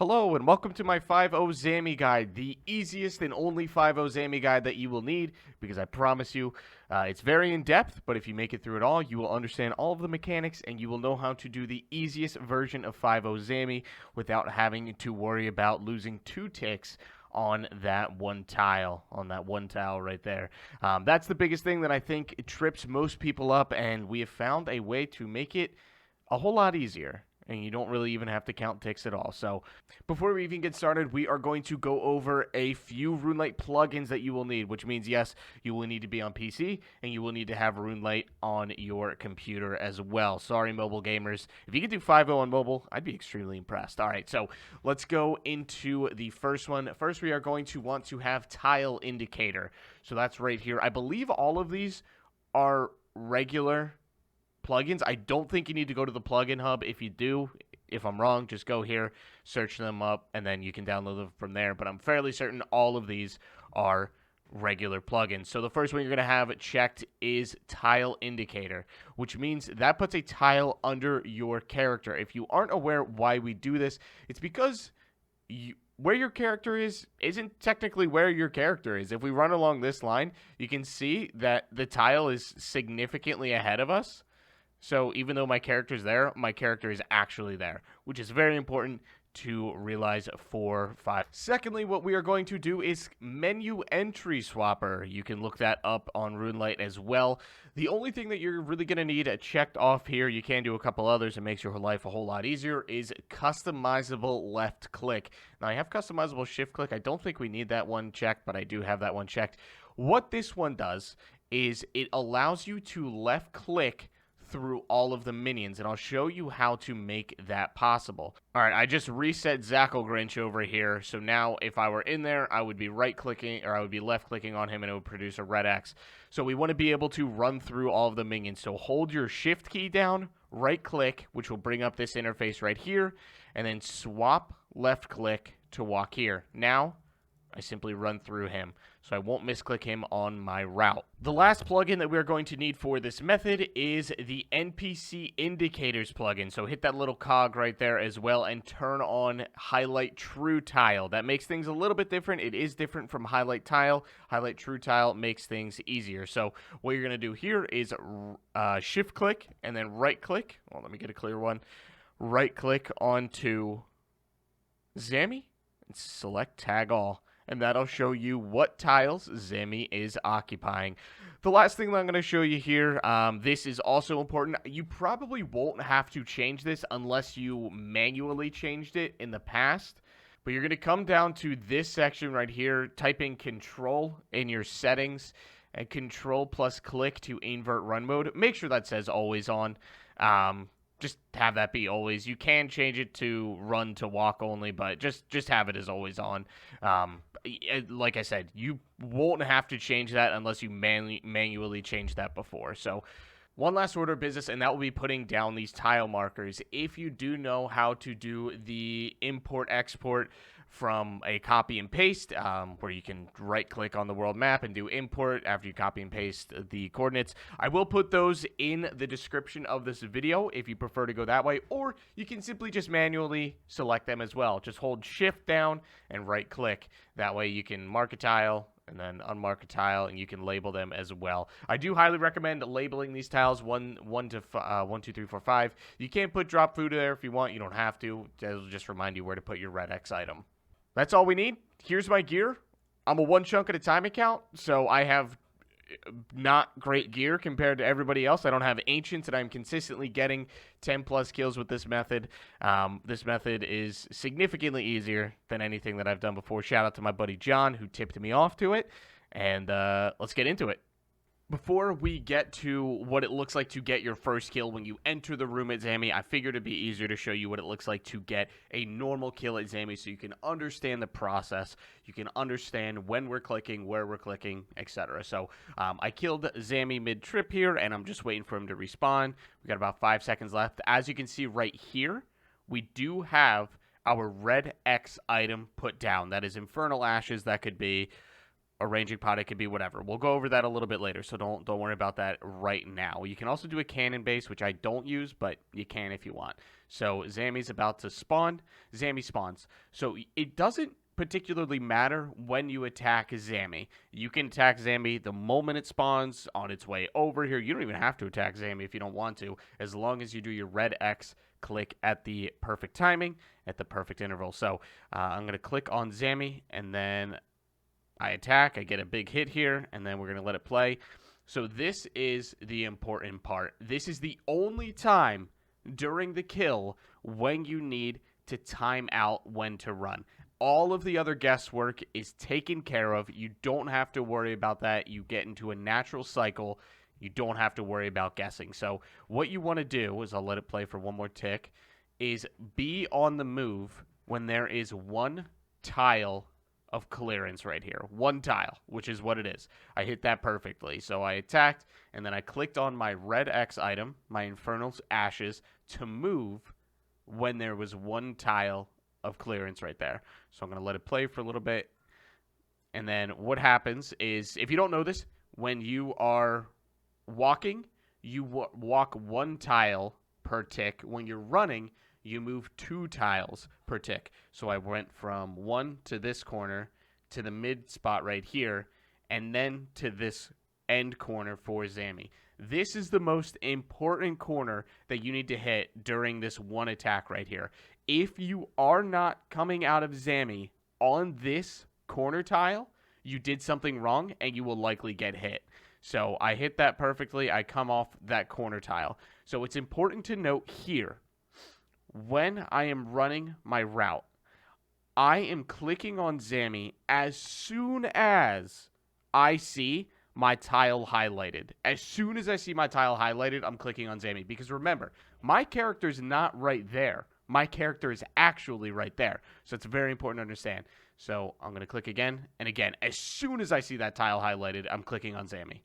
Hello and welcome to my 5.0 Zammy guide, the easiest and only 5.0 Zammy guide that you will need because I promise you it's very in-depth, but if you make it through it all, you will understand all of the mechanics and you will know how to do the easiest version of 5.0 Zammy without having to worry about losing 2 ticks on that one tile, right there. That's the biggest thing that I think trips most people up, and we have found a way to make it a whole lot easier. And you don't really even have to count ticks at all. So before we even get started, we are going to go over a few RuneLite plugins that you will need, which means, yes, you will need to be on PC, and you will need to have RuneLite on your computer as well. Sorry, mobile gamers. If you could do 5.0 on mobile, I'd be extremely impressed. All right, so let's go into the first one. First, we are going to want to have Tile Indicator. So that's right here. I believe all of these are regular plugins. I don't think you need to go to the plugin hub. If you do, if I'm wrong, just go here, search them up, and then you can download them from there. But I'm fairly certain all of these are regular plugins. So the first one you're going to have checked is Tile Indicator, which means that puts a tile under your character. If you aren't aware why we do this, it's because where your character is isn't technically where your character is. If we run along this line, you can see that the tile is significantly ahead of us. So even though my character is there, my character is actually there, which is very important to realize for 5. Secondly, what we are going to do is menu entry swapper. You can look that up on RuneLite as well. The only thing that you're really going to need checked off here, you can do a couple others, it makes your life a whole lot easier, is customizable left click. Now I have customizable shift click. I don't think we need that one checked, but I do have that one checked. What this one does is it allows you to left click through all of the minions, and I'll show you how to make that possible. All right, I just reset Zackle Grinch over here, so now if I were in there, I would be right-clicking, or I would be left-clicking on him, and it would produce a red X. So we want to be able to run through all of the minions. So hold your shift key down, right-click, which will bring up this interface right here, and then swap left-click to walk here. Now, I simply run through him, so I won't misclick him on my route. The last plugin that we're going to need for this method is the NPC Indicators plugin. So hit that little cog right there as well and turn on Highlight True Tile. That makes things a little bit different. It is different from Highlight Tile. Highlight True Tile makes things easier. So what you're going to do here is shift click and then right click. Well, let me get a clear one. Right click onto Zammy and select Tag All. And that'll show you what tiles Zammy is occupying. The last thing that I'm going to show you here, this is also important. You probably won't have to change this unless you manually changed it in the past. But you're going to come down to this section right here, type in Control in your settings, and Control plus click to invert run mode. Make sure that says always on. Just have that be always. You can change it to run to walk only, but just have it as always on. Like I said, you won't have to change that unless you manually change that before. So one last order of business, and that will be putting down these tile markers. If you do know how to do the import-export from a copy and paste, where you can right-click on the world map and do import after you copy and paste the coordinates, I will put those in the description of this video if you prefer to go that way, or you can simply just manually select them as well. Just hold shift down and right-click. That way you can mark a tile, and then unmark a tile, and you can label them as well. I do highly recommend labeling these tiles 1, 2, 3, 4, 5. You can't put drop food there if you want. You don't have to. It'll just remind you where to put your red X item. That's all we need. Here's my gear. I'm a one chunk at a time account, so I have not great gear compared to everybody else. I don't have ancients, and I'm consistently getting 10 plus kills with this method. This method is significantly easier than anything that I've done before. Shout out to my buddy John who tipped me off to it, and let's get into it. Before we get to what it looks like to get your first kill when you enter the room at Zammy, I figured it'd be easier to show you what it looks like to get a normal kill at Zammy so you can understand the process, you can understand when we're clicking, where we're clicking, etc. So I killed Zammy mid-trip here, and I'm just waiting for him to respawn. We got about 5 seconds left. As you can see right here, we do have our red X item put down. That is Infernal Ashes. That could be a ranging pod. It could be whatever. We'll go over that a little bit later, so don't worry about that right now. You can also do a cannon base, which I don't use, but you can if you want. So Zammy's about to spawn. Zammy spawns. So it doesn't particularly matter when you attack Zammy. You can attack Zammy the moment it spawns on its way over here. You don't even have to attack Zammy if you don't want to, as long as you do your red X click at the perfect timing, at the perfect interval. So I'm going to click on Zammy, and then I attack. I get a big hit here, and then we're going to let it play. So this is the important part. This is the only time during the kill when you need to time out when to run. All of the other guesswork is taken care of. You don't have to worry about that. You get into a natural cycle. You don't have to worry about guessing. So what you want to do is, I'll let it play for one more tick, is be on the move when there is one tile of clearance right here. One tile, which is what it is. I hit that perfectly. So I attacked, and then I clicked on my red X item, my Infernal's Ashes, to move when there was one tile of clearance right there. So I'm going to let it play for a little bit. And then what happens is, if you don't know this, when you are walking, you walk one tile per tick. When you're running, you move 2 tiles per tick. So I went from 1 to this corner to the mid spot right here, and then to this end corner for Zammy. This is the most important corner that you need to hit during this one attack right here. If you are not coming out of Zammy on this corner tile, you did something wrong, and you will likely get hit. So I hit that perfectly. I come off that corner tile. So it's important to note here, when I am running my route, I am clicking on Zammy as soon as I see my tile highlighted. As soon as I see my tile highlighted, I'm clicking on Zammy. Because remember, my character is not right there. My character is actually right there. So it's very important to understand. So I'm going to click again. And again, as soon as I see that tile highlighted, I'm clicking on Zammy.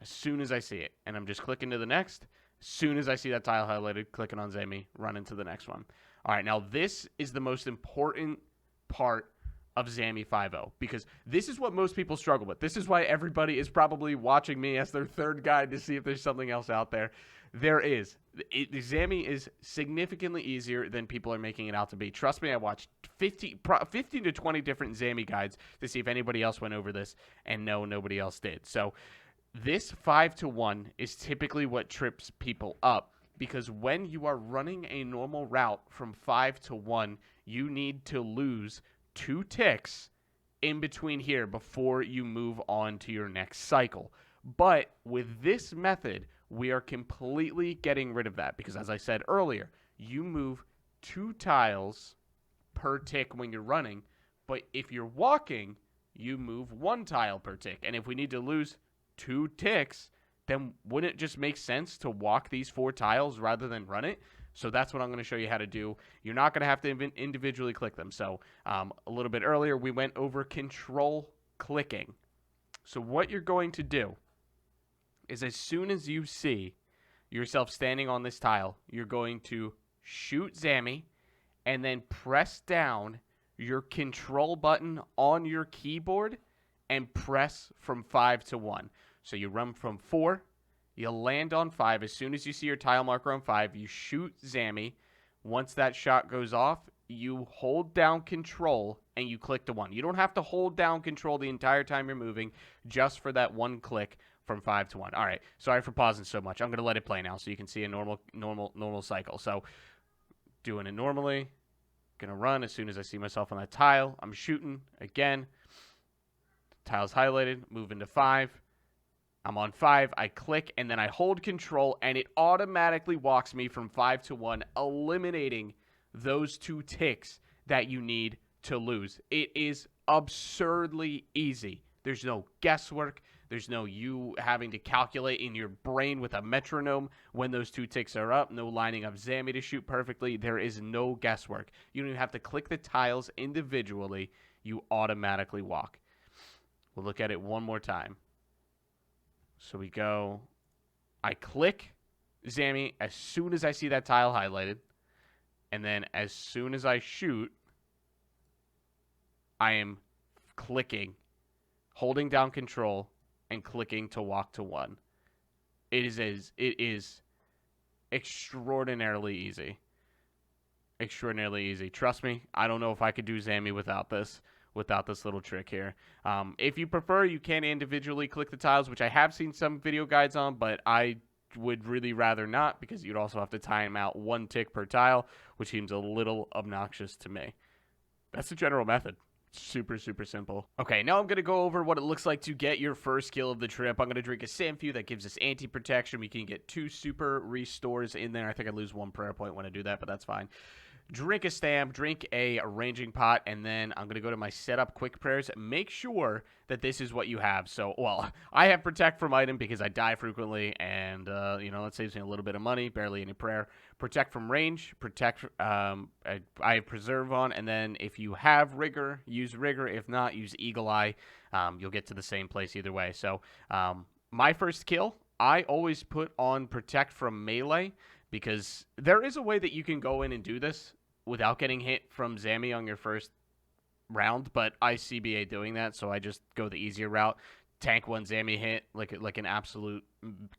As soon as I see it. And I'm just clicking to the next. As soon as I see that tile highlighted, clicking on Zammy, running to the next one. All right, now this is the most important part of Zammy 5.0, because this is what most people struggle with. This is why everybody is probably watching me as their third guide to see if there's something else out there. There is. Zammy is significantly easier than people are making it out to be. Trust me, I watched 15 to 20 different Zammy guides to see if anybody else went over this, and no, nobody else did. So this 5-1 is typically what trips people up, because when you are running a normal route from 5-1, you need to lose 2 ticks in between here before you move on to your next cycle. But with this method, we are completely getting rid of that, because as I said earlier, you move 2 tiles per tick when you're running, but if you're walking, you move 1 tile per tick. And if we need to lose 2 ticks, then wouldn't it just make sense to walk these 4 tiles rather than run it? So that's what I'm going to show you how to do. You're not going to have to individually click them. So a little bit earlier, we went over control clicking. So what you're going to do is, as soon as you see yourself standing on this tile, you're going to shoot Zammy and then press down your control button on your keyboard and press from 5-1. So you run from 4, you land on 5. As soon as you see your tile marker on 5, you shoot Zammy. Once that shot goes off, you hold down control and you click to 1. You don't have to hold down control the entire time you're moving, just for that one click from 5-1. All right, sorry for pausing so much. I'm going to let it play now so you can see a normal cycle. So doing it normally, going to run as soon as I see myself on that tile. I'm shooting again. Tile's highlighted, move into 5. I'm on 5, I click, and then I hold control, and it automatically walks me from 5-1, eliminating those 2 ticks that you need to lose. It is absurdly easy. There's no guesswork. There's no you having to calculate in your brain with a metronome when those 2 ticks are up. No lining up Zammy to shoot perfectly. There is no guesswork. You don't even have to click the tiles individually. You automatically walk. We'll look at it one more time. So we go, I click Zammy as soon as I see that tile highlighted. And then as soon as I shoot, I am clicking holding down control, and clicking to walk to 1. It is extraordinarily easy. Extraordinarily easy. Trust me, I don't know if I could do Zammy without this little trick here. If you prefer, you can individually click the tiles, which I have seen some video guides on, but I would really rather not, because you'd also have to time out 1 tick per tile, which seems a little obnoxious to me. That's the general method. Super, super simple. Okay, now I'm going to go over what it looks like to get your first kill of the trip. I'm going to drink a Samfu that gives us anti-protection. We can get 2 super restores in there. I think I lose 1 prayer point when I do that, but that's fine. Drink a stamp, drink a ranging pot, and then I'm going to go to my setup quick prayers. Make sure that this is what you have. So, well, I have protect from item because I die frequently, and, that saves me a little bit of money, barely any prayer. Protect from range, protect, I have preserve on, and then if you have rigor, use rigor. If not, use eagle eye. You'll get to the same place either way. So, my first kill, I always put on protect from melee, because there is a way that you can go in and do this without getting hit from Zammy on your first round, but I CBA doing that, so I just go the easier route. Tank 1 Zammy hit like an absolute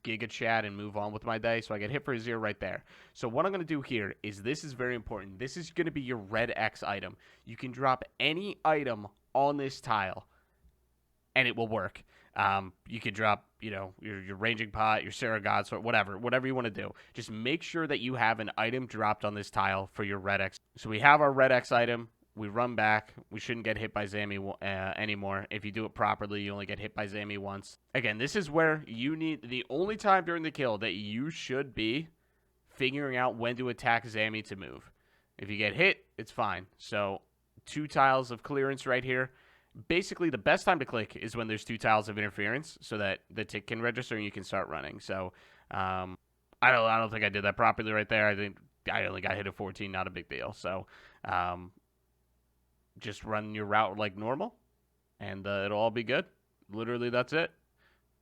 giga chat and move on with my day, so I get hit for a 0 right there. So what I'm going to do here is, this is very important. This is going to be your red X item. You can drop any item on this tile, and it will work. You could drop, your ranging pot, your Sarah Godsword, whatever you want to do. Just make sure that you have an item dropped on this tile for your red X. So we have our red X item. We run back. We shouldn't get hit by Zammy anymore. If you do it properly, you only get hit by Zammy once. Again, this is where you need, the only time during the kill that you should be figuring out when to attack Zammy to move. If you get hit, it's fine. So 2 tiles of clearance right here. Basically, the best time to click is when there's 2 tiles of interference, so that the tick can register and you can start running. So, I don't think I did that properly right there. I think I only got hit at 14, not a big deal. So, just run your route like normal, and it'll all be good. Literally, that's it.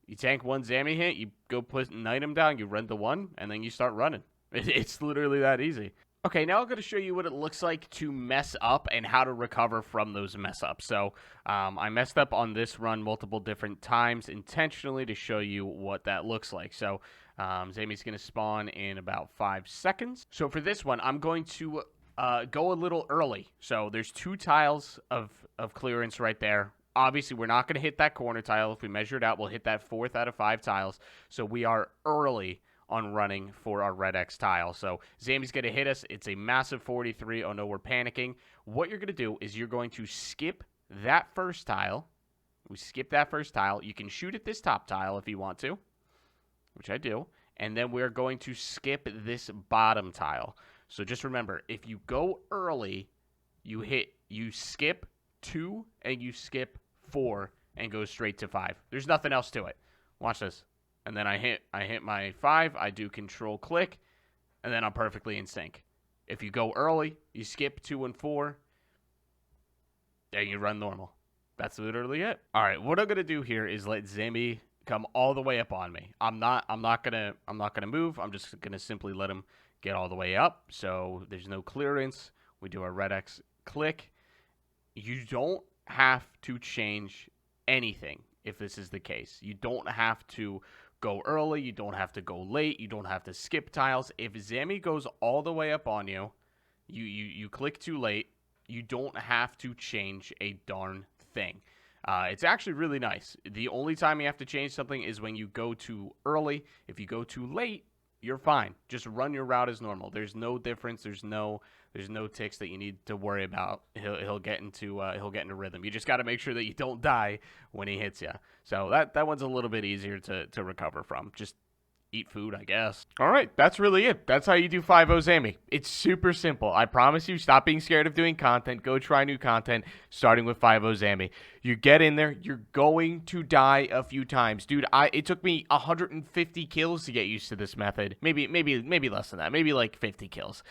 You tank 1 Zammy hit, you go put an item down, you run to 1, and then you start running. It's literally that easy. Okay, now I'm going to show you what it looks like to mess up and how to recover from those mess ups. So, I messed up on this run multiple different times intentionally to show you what that looks like. So, Zammy's going to spawn in about 5 seconds. So, for this one, I'm going to go a little early. So, there's 2 tiles of clearance right there. Obviously, we're not going to hit that corner tile. If we measure it out, we'll hit that 4th out of 5 tiles. So, we are early on running for our red X tile. So Zammy's going to hit us. It's a massive 43. Oh no, we're panicking. What you're going to do is you're going to skip that first tile. We skip that first tile. You can shoot at this top tile if you want to, which I do. And then we're going to skip this bottom tile. So just remember, if you go early, you skip 2 and you skip 4 and go straight to 5. There's nothing else to it. Watch this. And then I hit my 5, I do control click, and then I'm perfectly in sync. If you go early, you skip 2 and 4, and you run normal. That's literally it. All right, what I'm gonna do here is let Zammy come all the way up on me. I'm not gonna move. I'm just gonna simply let him get all the way up. So there's no clearance. We do our red X click. You don't have to change anything if this is the case. You don't have to go early, you don't have to go late, you don't have to skip tiles. If Zammy goes all the way up on you, you click too late, you don't have to change a darn thing. It's actually really nice. The only time you have to change something is when you go too early. If you go too late, you're fine. Just run your route as normal. There's no difference. There's no ticks that you need to worry about. He'll get into rhythm. You just got to make sure that you don't die when he hits you. So that one's a little bit easier to recover from. Just eat food, I guess. All right, that's really it. That's how you do 5-0 Zammy. It's super simple. I promise you, stop being scared of doing content. Go try new content, starting with 5-0 Zammy. You get in there, you're going to die a few times. Dude, it took me 150 kills to get used to this method. Maybe less than that. Maybe like 50 kills.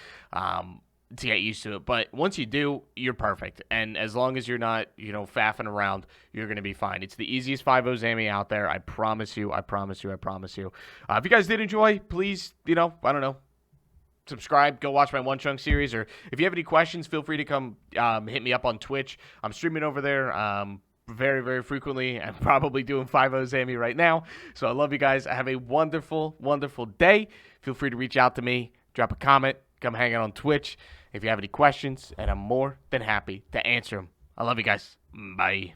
To get used to it, but once you do, you're perfect. And as long as you're not, faffing around, you're going to be fine. It's the easiest 5-0 Zammy out there. I promise you. If you guys did enjoy, please, I don't know, subscribe, go watch my One Chunk series, or if you have any questions, feel free to come hit me up on Twitch. I'm streaming over there very, very frequently. I'm probably doing 5-0 Zammy right now. So I love you guys. Have a wonderful, wonderful day. Feel free to reach out to me, drop a comment, come hang out on Twitch if you have any questions, and I'm more than happy to answer them. I love you guys. Bye.